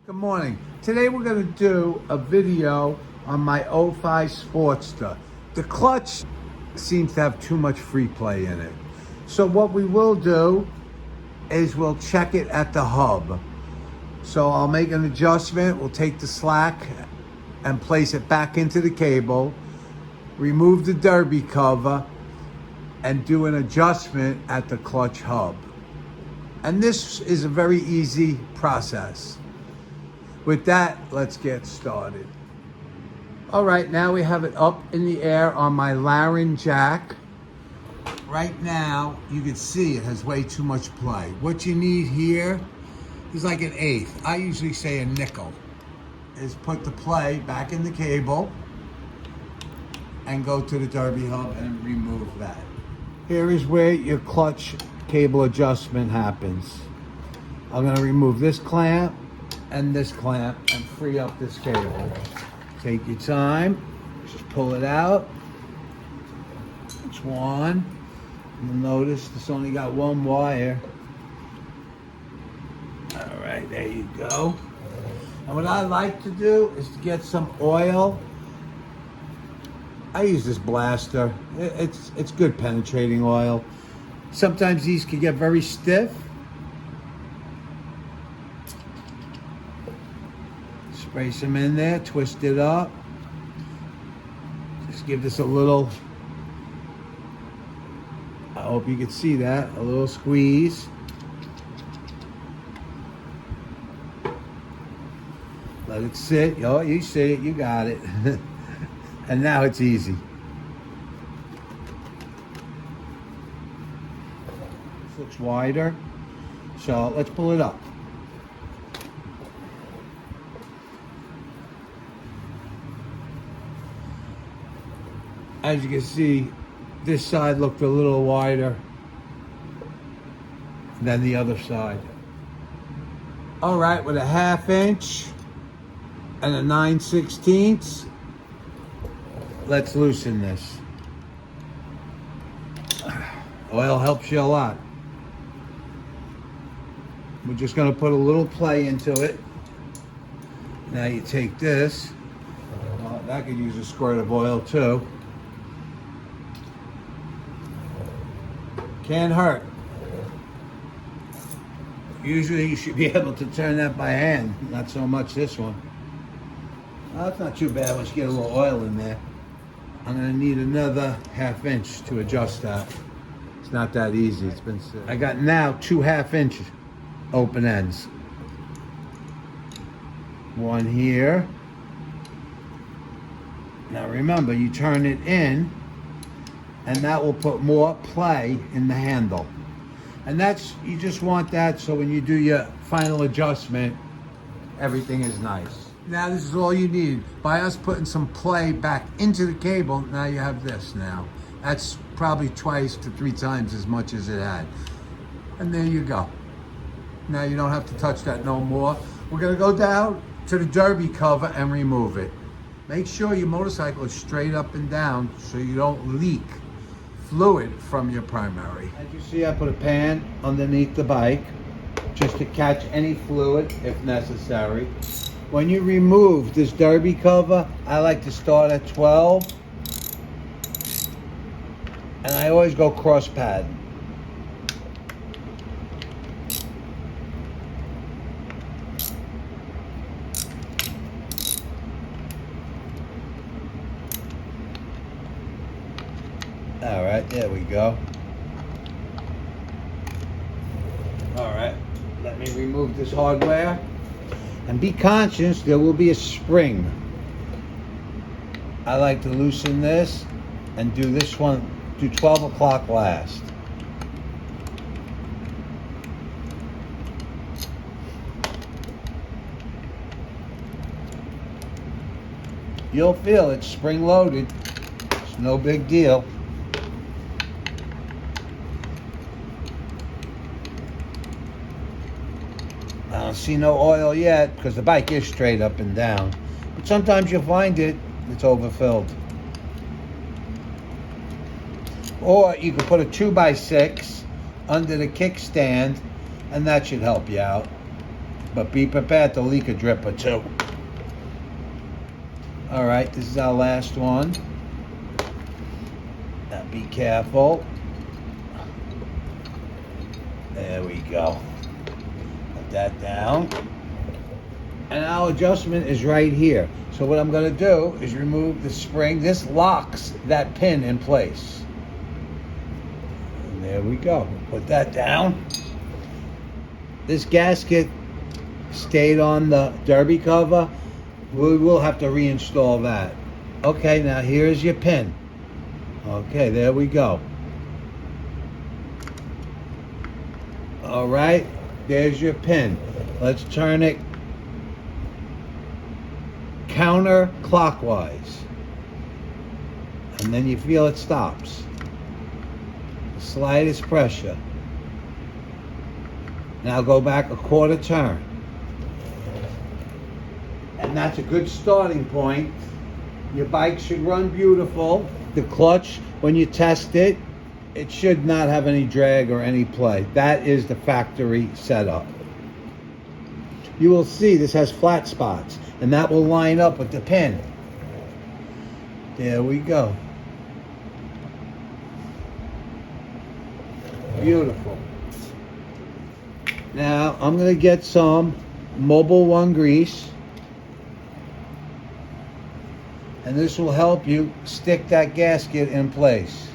Good morning. Today we're going to do a video on my '05 Sportster. The clutch seems to have too much free play in it. So what we will do is we'll check it at the hub. So I'll make an adjustment. We'll take the slack and place it back into the cable, remove the derby cover, and do an adjustment at the clutch hub. And this is a very easy process. With that, let's get started. All right, now we have it up in the air on my Laren jack. Right now, you can see it has way too much play. What you need here is like an eighth. I usually say a nickel. Is put the play back in the cable and go to the derby hub and remove that. Here is where your clutch cable adjustment happens. I'm gonna remove this clamp and this clamp and free up this cable. Take your time, just pull it out. It's one. You'll notice this only got one wire. All right, there you go. And what I like to do is to get some oil. I use this blaster. It's good penetrating oil. Sometimes these can get very stiff. Spray some in there, twist it up. Just give this a little, I hope you can see that, a little squeeze. Let it sit. Oh, you see it, you got it. And now it's easy. This looks wider. So let's pull it up. As you can see, this side looked a little wider than the other side. All right, with a 1/2 inch and a 9/16, let's loosen this. Oil helps you a lot. We're just gonna put a little play into it. Now you take this, well, that could use a squirt of oil too. Can't hurt. Usually you should be able to turn that by hand, not so much this one. Well, that's not too bad once you get a little oil in there. I'm gonna need another 1/2 inch to adjust that. It's not that easy, it's been set. I got now 2 1/2 inch open ends. One here. Now remember, you turn it in, and that will put more play in the handle. And you just want that so when you do your final adjustment, everything is nice. Now this is all you need. By us putting some play back into the cable, now you have this now. That's probably 2 to 3 times as much as it had. And there you go. Now you don't have to touch that no more. We're gonna go down to the derby cover and remove it. Make sure your motorcycle is straight up and down so you don't leak fluid from your primary. As you see, I put a pan underneath the bike just to catch any fluid if necessary. When you remove this derby cover, I like to start at 12, and I always go cross pad. All right, there we go. All right, let me remove this hardware. And be conscious, there will be a spring. I like to loosen this and do this one, do 12 o'clock last. You'll feel it's spring loaded. It's no big deal. I don't see no oil yet because the bike is straight up and down. But sometimes you'll find it's overfilled. Or you can put a 2x6 under the kickstand, and that should help you out. but be prepared to leak a drip or two. All right, this is our last one. Now be careful. There we go. Put that down. And our adjustment is right here. So what I'm going to do is remove the spring. This locks that pin in place. And there we go. Put that down. This gasket stayed on the derby cover. We will have to reinstall that. Okay, now here's your pin. Okay, there we go. All right, there's your pin. Let's turn it counterclockwise. And then you feel it stops. The slightest pressure. Now go back a quarter turn. And that's a good starting point. Your bike should run beautiful. The clutch, when you test it, it should not have any drag or any play. That is the factory setup. You will see this has flat spots, and that will line up with the pin. There we go. Beautiful. Now I'm going to get some Mobil 1 grease. And this will help you stick that gasket in place.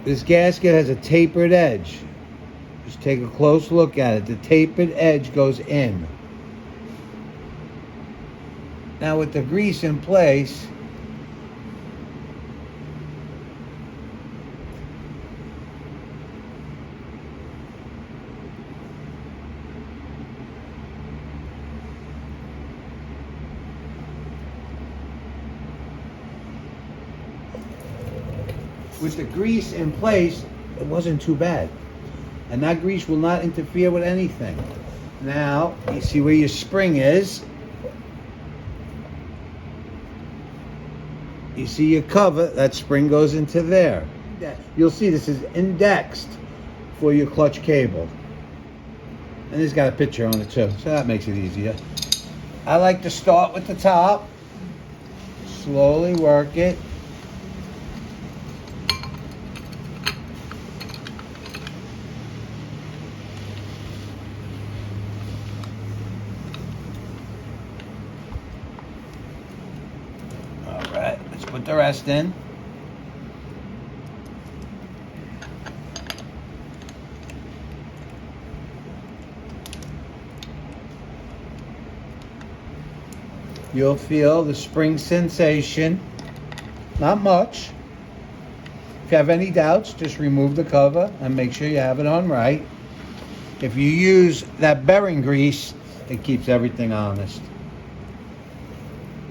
This gasket has a tapered edge. Just take a close look at it. The tapered edge goes in. Now with the grease in place, it wasn't too bad. And that grease will not interfere with anything. Now, you see where your spring is. You see your cover, that spring goes into there. You'll see this is indexed for your clutch cable. And it's got a picture on it too, so that makes it easier. I like to start with the top, slowly work it. Put the rest in. You'll feel the spring sensation. Not much. If you have any doubts, just remove the cover and make sure you have it on right. If you use that bearing grease, it keeps everything honest.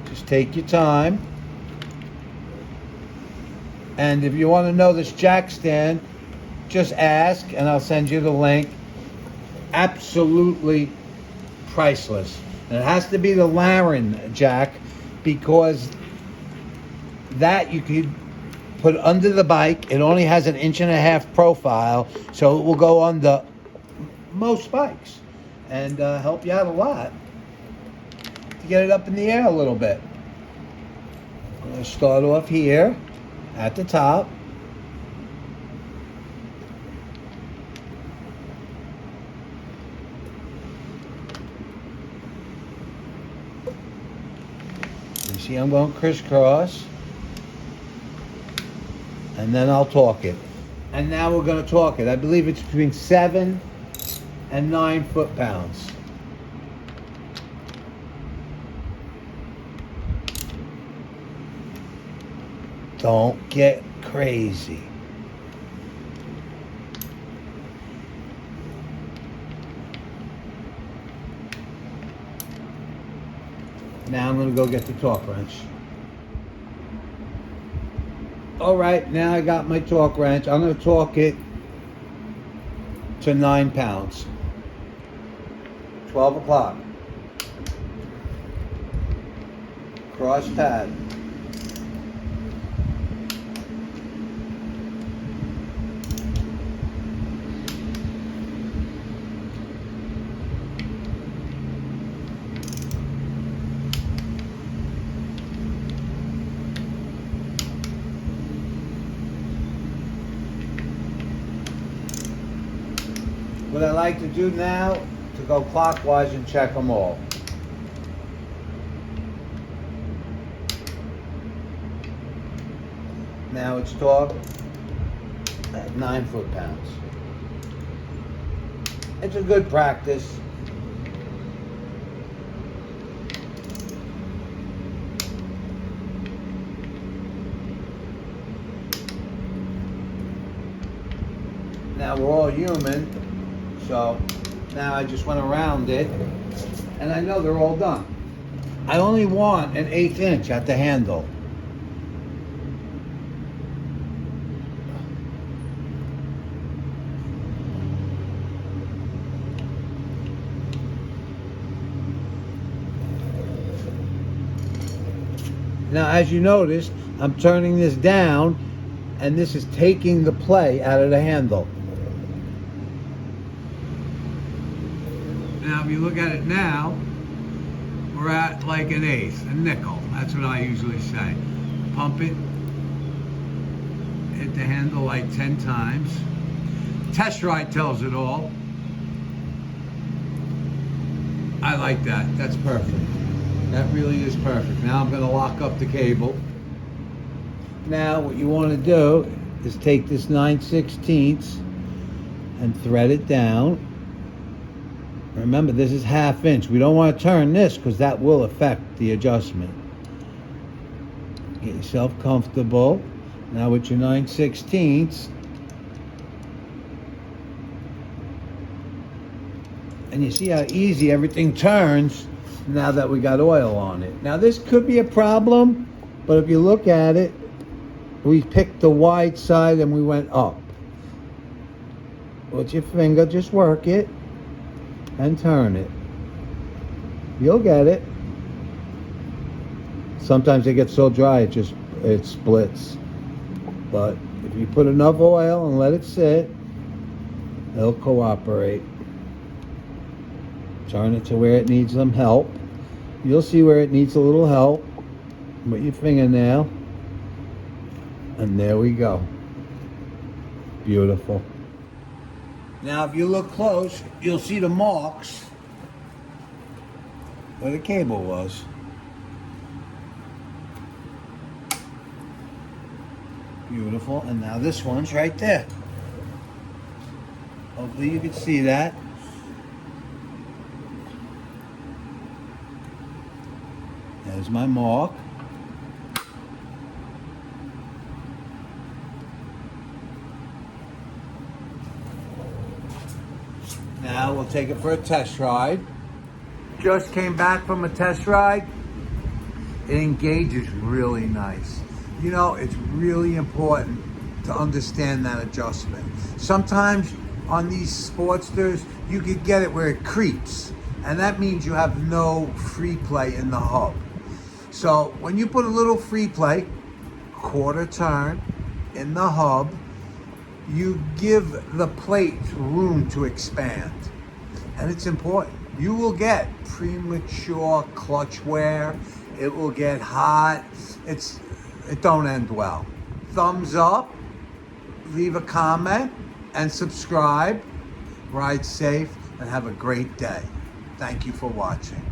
Just take your time. And if you want to know this jack stand, just ask and I'll send you the link. Absolutely priceless. And it has to be the Laren jack because that you could put under the bike. It only has an 1.5 inch profile, so it will go under most bikes and help you out a lot to get it up in the air a little bit. I'm going to start off here at the top. You see I'm going crisscross. And then I'll torque it. And now we're going to torque it. I believe it's between 7 and 9 foot-pounds. Don't get crazy. Now I'm going to go get the torque wrench. All right, now I got my torque wrench. I'm going to torque it to 9 pounds. 12 o'clock. Cross pad. What I like to do now, to go clockwise and check them all. Now it's torque at 9 foot-pounds. It's a good practice. Now we're all human, so now I just went around it, and I know they're all done. I only want an 1/8 inch at the handle. Now, as you notice, I'm turning this down, and this is taking the play out of the handle. Now, if you look at it now, we're at like an 1/8, a nickel. That's what I usually say. Pump it, hit the handle like 10 times. Test ride tells it all. I like that. That's perfect. That really is perfect. Now I'm going to lock up the cable. Now what you want to do is take this 9/16 and thread it down. Remember, this is 1/2 inch. We don't want to turn this because that will affect the adjustment. Get yourself comfortable. Now with your 9/16, and you see how easy everything turns now that we got oil on it. Now this could be a problem, but if you look at it, we picked the wide side and we went up. With your finger, just work it and turn it. You'll get it. Sometimes it gets so dry it splits. But if you put enough oil and let it sit, it'll cooperate. Turn it to where it needs some help. You'll see where it needs a little help with your fingernail. And there we go. Beautiful. Now if you look close, you'll see the marks where the cable was. Beautiful. And now this one's right there. Hopefully you can see that. There's my mark. Now we'll take it for a test ride. Just came back from a test ride. It engages really nice. You know, it's really important to understand that adjustment. Sometimes on these Sportsters, you could get it where it creeps, and that means you have no free play in the hub. So when you put a little free play, quarter turn in the hub, you give the plate room to expand. And it's important. You will get premature clutch wear. It will get hot. It don't end well. Thumbs up, leave a comment, and subscribe. Ride safe and have a great day. Thank you for watching.